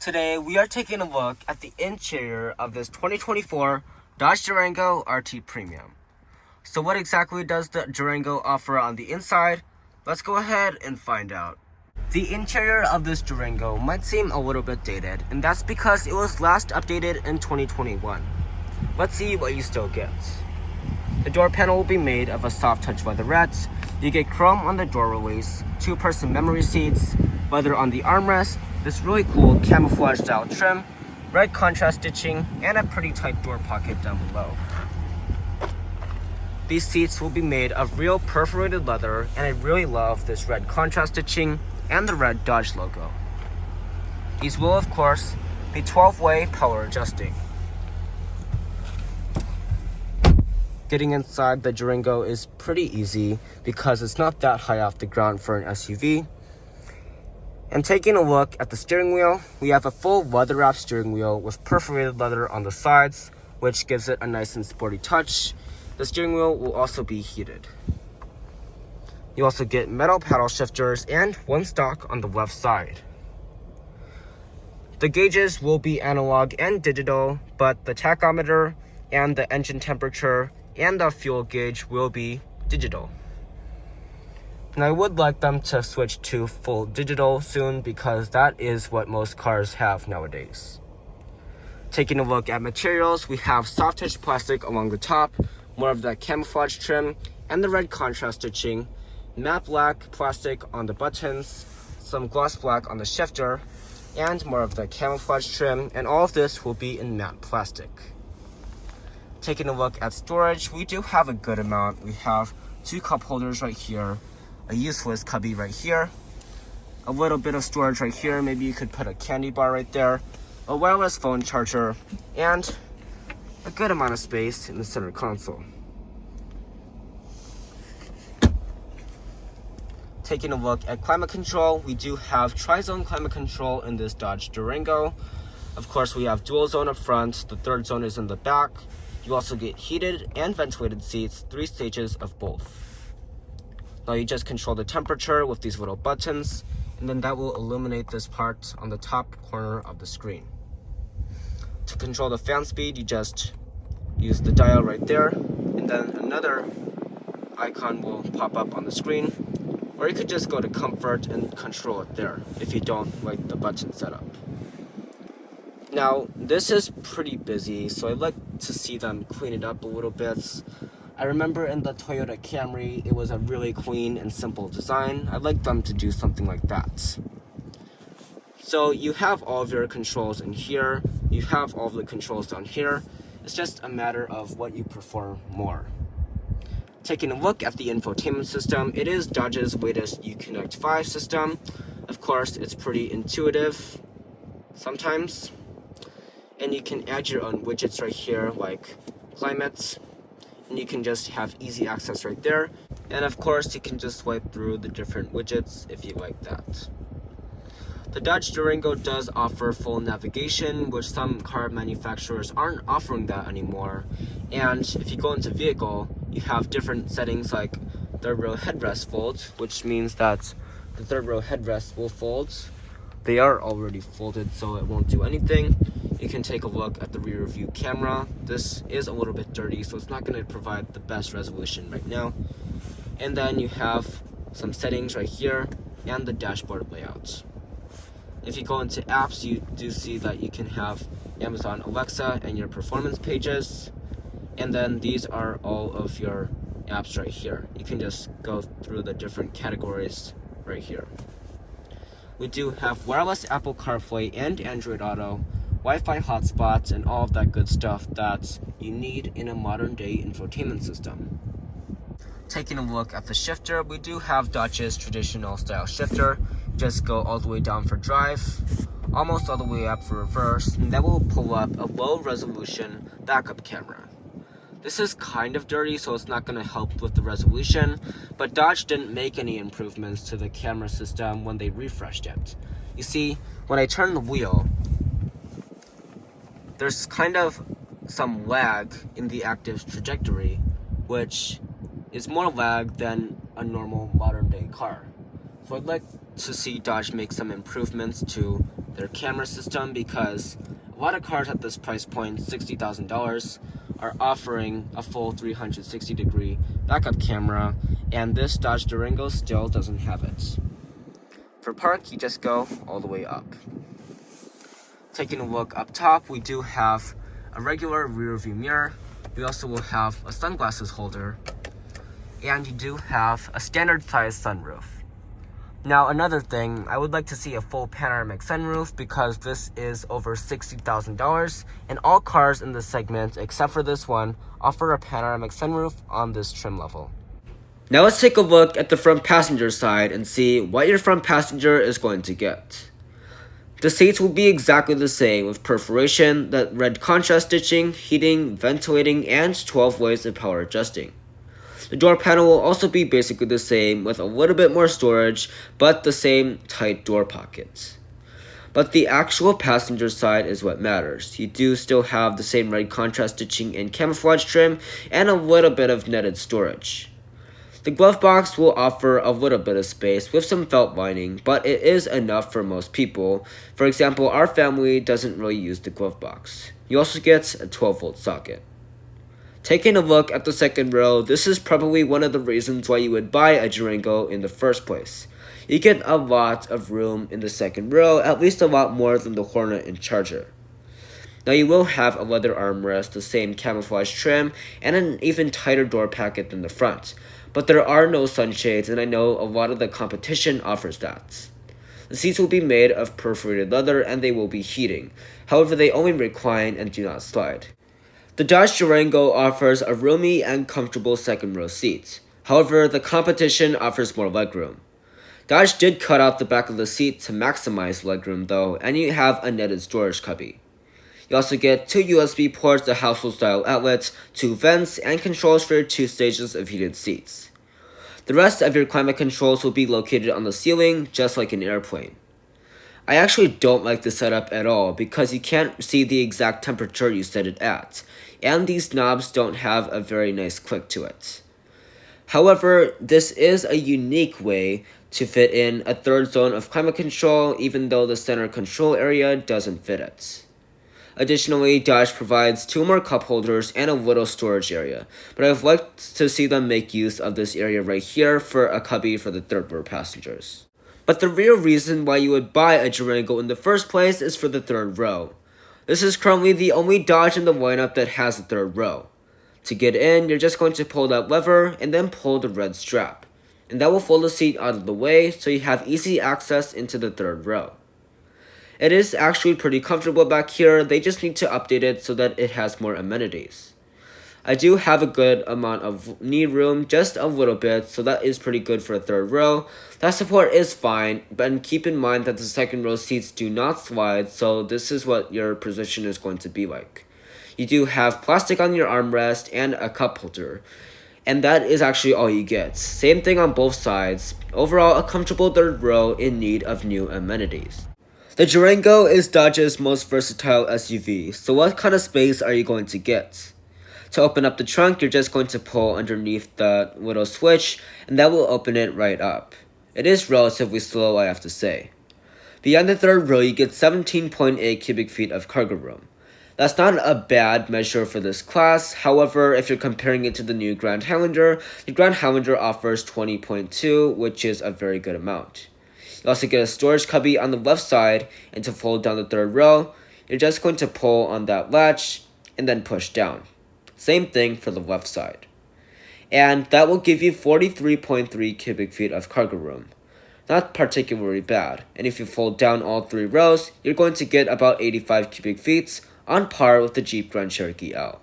Today we are taking a look at the interior of this 2024 Dodge Durango RT Premium. So what exactly does the Durango offer on the inside? Let's go ahead and find out. The interior of this Durango might seem a little bit dated, and that's because it was last updated in 2021. Let's see what you still get. The door panel will be made of a soft touch leatherette. You get chrome on the door release, 2-person memory seats, leather on the armrest, this really cool camouflage style trim, red contrast stitching, and a pretty tight door pocket down below. These seats will be made of real perforated leather, and I really love this red contrast stitching and the red Dodge logo. These will, of course, be 12-way power adjusting. Getting inside the Durango is pretty easy because it's not that high off the ground for an SUV. And taking a look at the steering wheel, we have a full leather-wrapped steering wheel with perforated leather on the sides, which gives it a nice and sporty touch. The steering wheel will also be heated. You also get metal paddle shifters and one stalk on the left side. The gauges will be analog and digital, but the tachometer and the engine temperature and the fuel gauge will be digital. And I would like them to switch to full digital soon because that is what most cars have nowadays. Taking a look at materials, we have soft touch plastic along the top, more of that camouflage trim, and the red contrast stitching, matte black plastic on the buttons, some gloss black on the shifter, and more of the camouflage trim, and all of this will be in matte plastic. Taking a look at storage, we do have a good amount. We have 2 cup holders right here, a useless cubby right here, a little bit of storage right here, maybe you could put a candy bar right there, a wireless phone charger, and a good amount of space in the center console. Taking a look at climate control, we do have tri-zone climate control in this Dodge Durango. Of course, we have dual zone up front, the third zone is in the back. You also get heated and ventilated seats, 3 stages of both. Now you just control the temperature with these little buttons, and then that will illuminate this part on the top corner of the screen. To control the fan speed, you just use the dial right there, and then another icon will pop up on the screen, or you could just go to comfort and control it there if you don't like the button setup. Now, this is pretty busy, so I'd like to see them clean it up a little bit. I remember in the Toyota Camry, it was a really clean and simple design. I'd like them to do something like that. So you have all of your controls in here. You have all of the controls down here. It's just a matter of what you prefer more. Taking a look at the infotainment system, it is Dodge's latest Uconnect 5 system. Of course, it's pretty intuitive sometimes. And you can add your own widgets right here, like climate. And you can just have easy access right there. And of course, you can just swipe through the different widgets if you like that. The Dodge Durango does offer full navigation, which some car manufacturers aren't offering that anymore. And if you go into vehicle, you have different settings like third row headrest fold, which means that the third row headrest will fold. They are already folded, so it won't do anything. You can take a look at the rear view camera. This is a little bit dirty, so it's not going to provide the best resolution right now. And then you have some settings right here and the dashboard layout. If you go into apps, you do see that you can have Amazon Alexa and your performance pages. And then these are all of your apps right here. You can just go through the different categories right here. We do have wireless Apple CarPlay and Android Auto, Wi-Fi hotspots, and all of that good stuff that you need in a modern day infotainment system. Taking a look at the shifter, we do have Dodge's traditional style shifter. Just go all the way down for drive, almost all the way up for reverse, and that will pull up a low resolution backup camera. This is kind of dirty, so it's not going to help with the resolution, but Dodge didn't make any improvements to the camera system when they refreshed it. You see, when I turn the wheel, there's kind of some lag in the active trajectory, which is more lag than a normal modern day car. So I'd like to see Dodge make some improvements to their camera system, because a lot of cars at this price point, $60,000, are offering a full 360-degree backup camera, and this Dodge Durango still doesn't have it. For park, you just go all the way up. Taking a look up top, we do have a regular rear view mirror. We also will have a sunglasses holder, and you do have a standard size sunroof. Now, another thing, I would like to see a full panoramic sunroof, because this is over $60,000, and all cars in this segment, except for this one, offer a panoramic sunroof on this trim level. Now let's take a look at the front passenger side and see what your front passenger is going to get. The seats will be exactly the same, with perforation, that red contrast stitching, heating, ventilating, and 12 ways of power adjusting. The door panel will also be basically the same, with a little bit more storage, but the same tight door pockets. But the actual passenger side is what matters. You do still have the same red contrast stitching and camouflage trim, and a little bit of netted storage. The glove box will offer a little bit of space with some felt lining, but it is enough for most people. For example, our family doesn't really use the glove box. You also get a 12-volt socket. Taking a look at the second row, this is probably one of the reasons why you would buy a Durango in the first place. You get a lot of room in the second row, at least a lot more than the Hornet and Charger. Now you will have a leather armrest, the same camouflage trim, and an even tighter door pocket than the front. But there are no sunshades, and I know a lot of the competition offers that. The seats will be made of perforated leather, and they will be heating. However, they only recline and do not slide. The Dodge Durango offers a roomy and comfortable second row seat. However, the competition offers more legroom. Dodge did cut out the back of the seat to maximize legroom though, and you have a netted storage cubby. You also get 2 USB ports, a household-style outlet, 2 vents, and controls for your 2 stages of heated seats. The rest of your climate controls will be located on the ceiling, just like an airplane. I actually don't like this setup at all, because you can't see the exact temperature you set it at, and these knobs don't have a very nice click to it. However, this is a unique way to fit in a third zone of climate control, even though the center control area doesn't fit it. Additionally, Dodge provides 2 more cup holders and a little storage area, but I've liked to see them make use of this area right here for a cubby for the third row passengers. But the real reason why you would buy a Durango in the first place is for the third row. This is currently the only Dodge in the lineup that has a third row. To get in, you're just going to pull that lever and then pull the red strap, and that will fold the seat out of the way so you have easy access into the third row. It is actually pretty comfortable back here, they just need to update it so that it has more amenities. I do have a good amount of knee room, just a little bit, so that is pretty good for a third row. That support is fine, but keep in mind that the second row seats do not slide, so this is what your position is going to be like. You do have plastic on your armrest and a cup holder, and that is actually all you get. Same thing on both sides. Overall, a comfortable third row in need of new amenities. The Durango is Dodge's most versatile SUV, so what kind of space are you going to get? To open up the trunk, you're just going to pull underneath the little switch, and that will open it right up. It is relatively slow, I have to say. Beyond the third row, you get 17.8 cubic feet of cargo room. That's not a bad measure for this class, however, if you're comparing it to the new Grand Highlander, the Grand Highlander offers 20.2, which is a very good amount. You also get a storage cubby on the left side, and to fold down the third row, you're just going to pull on that latch and then push down. Same thing for the left side. And that will give you 43.3 cubic feet of cargo room. Not particularly bad, and if you fold down all 3 rows, you're going to get about 85 cubic feet, on par with the Jeep Grand Cherokee L.